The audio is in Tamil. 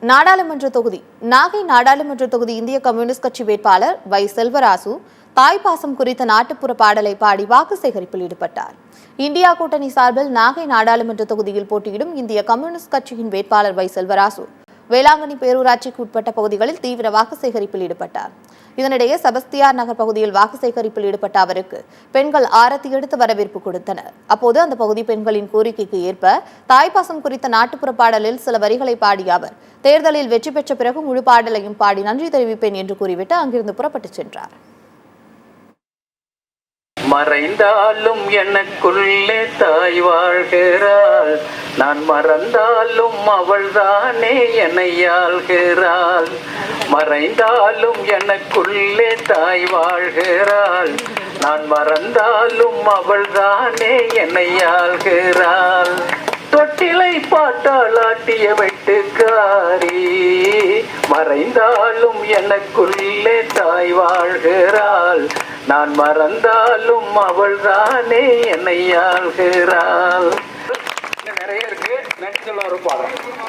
நாடாளுமன்ற தொகுதி நாகை நாடாளுமன்ற தொகுதி இந்திய கம்யூனிஸ்ட் கட்சி வேட்பாளர் வை செல்வராசு தாய்ப்பாசம் குறித்த நாட்டுப்புற பாடலை பாடி வாக்கு சேகரிப்பில் ஈடுபட்டார். இந்தியா கூட்டணி சார்பில் நாகை நாடாளுமன்ற தொகுதியில் போட்டியிடும் இந்திய கம்யூனிஸ்ட் கட்சியின் வேட்பாளர் வை செல்வராசு வேளாங்கண்ணி பேரூராட்சிக்கு உட்பட்ட பகுதிகளில் தீவிர வாக்கு சேகரிப்பில் ஈடுபட்டார். இதனிடையே செபஸ்தியார் நகர் பகுதியில் வாக்கு சேகரிப்பில் ஈடுபட்ட அவருக்கு பெண்கள் ஆரத்தி எடுத்து வரவேற்பு கொடுத்தனர். அப்போது அந்த பகுதி பெண்களின் கோரிக்கைக்கு ஏற்ப தாய்ப்பாசம் குறித்த நாட்டுப்புற பாடலில் சில வரிகளை பாடிய அவர் தேர்தலில் வெற்றி பெற்ற பிறகு முழு பாடலையும் பாடி நன்றி தெரிவிப்பேன் என்று கூறிவிட்டு அங்கிருந்து புறப்பட்டுச் சென்றார். மறைந்தாலும் எனக்குள்ளே தாய் வாழ்கிறாள், நான் மறந்தாலும் அவள்தானே என்னை ஆள்கிறாள். மறைந்தாலும் எனக்குள்ளே தாய் வாழ்கிறாள், நான் மறந்தாலும் அவள்தானே என்னை ஆள்கிறாள். தொட்டிலை பாட்டால் ஆட்டிய வெட்டுக்காரி, மறைந்தாலும் எனக்குள்ளே தாய் வாழ்கிறாள், நான் மறந்தாலும் அவள்தானே என்னை ஆள்கிறாள். நிறைய இருக்கு, நன்றி சொல்ல ஒரு பாடம்.